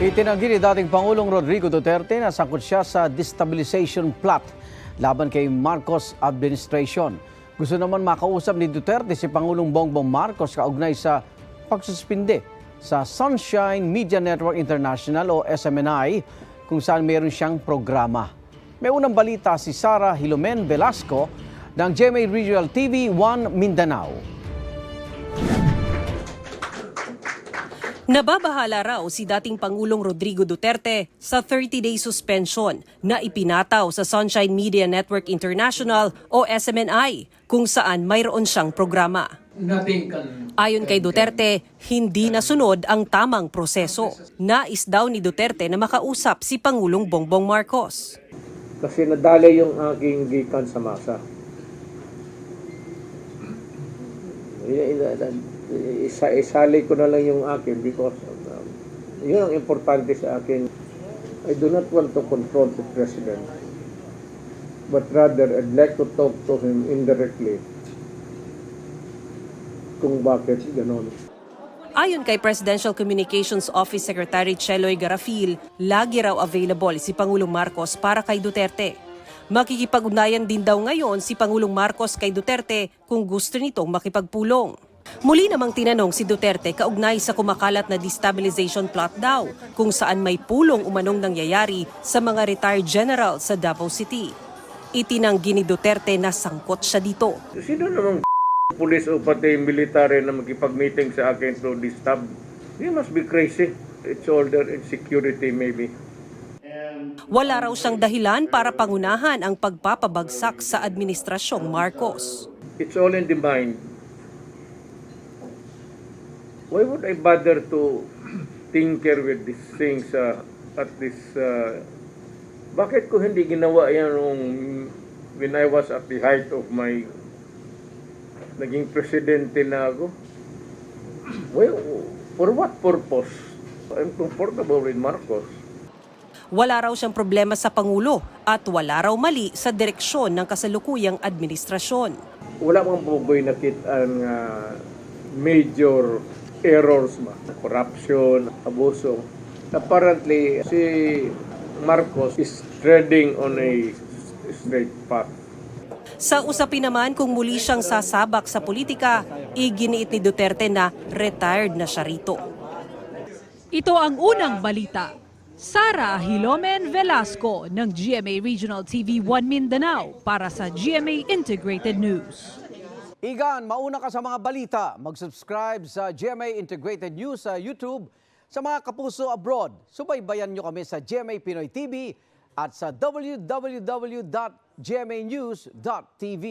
Itinanggi ni dating Pangulong Rodrigo Duterte na sangkot siya sa destabilization plot laban kay Marcos administration. Gusto naman makausap ni Duterte si Pangulong Bongbong Marcos kaugnay sa pagsuspinde sa Sunshine Media Network International o SMNI kung saan meron siyang programa. May unang balita si Sara Hilomen Velasco ng GMA Regional TV 1 Mindanao. Nababahala raw si dating Pangulong Rodrigo Duterte sa 30-day suspension na ipinataw sa Sunshine Media Network International o SMNI kung saan mayroon siyang programa. Ayon kay Duterte, hindi nasunod ang tamang proseso. Nais daw ni Duterte na makausap si Pangulong Bongbong Marcos. Kasi nadali yung aking gikan sa masa. Isali ko na lang yung akin because yun ang importante sa akin. I do not want to confront the president, but rather I'd like to talk to him indirectly kung bakit ganon. Ayon kay Presidential Communications Office Secretary Cheloy Garafil, lagi raw available si Pangulong Marcos para kay Duterte. Makikipag-ugnayan din daw ngayon si Pangulong Marcos kay Duterte kung gusto nitong makipagpulong. Muli namang tinanong si Duterte kaugnay sa kumakalat na destabilization plot daw kung saan may pulong umanong nangyayari sa mga retired general sa Davao City. Itinanggi ni Duterte na sangkot siya dito. Sino namang pulis o pati military na makipag-meeting sa akin to disturb? You must be crazy. It's order and security maybe. Wala raw siyang dahilan para pangunahan ang pagpapabagsak sa administrasyong Marcos. It's all in the mind. Why would I bother to tinker with these things at this... bakit ko hindi ginawa yan when I was at the height of my... naging presidente na ako? Well, for what purpose? I'm comfortable with Marcos. Wala raw siyang problema sa Pangulo at wala raw mali sa direksyon ng kasalukuyang administrasyon. Wala mang buboy nakita ang major errors ba? Corruption, abuso. Apparently, si Marcos is treading on a straight path. Sa usapin naman kung muli siyang sasabak sa politika, iginiit ni Duterte na retired na siya rito. Ito ang unang balita. Sara Hilomen Velasco ng GMA Regional TV 1 Mindanao para sa GMA Integrated News. Igan, mauna ka sa mga balita. Mag-subscribe sa GMA Integrated News sa YouTube. Sa mga kapuso abroad, subaybayan nyo kami sa GMA Pinoy TV at sa www.gmanews.tv.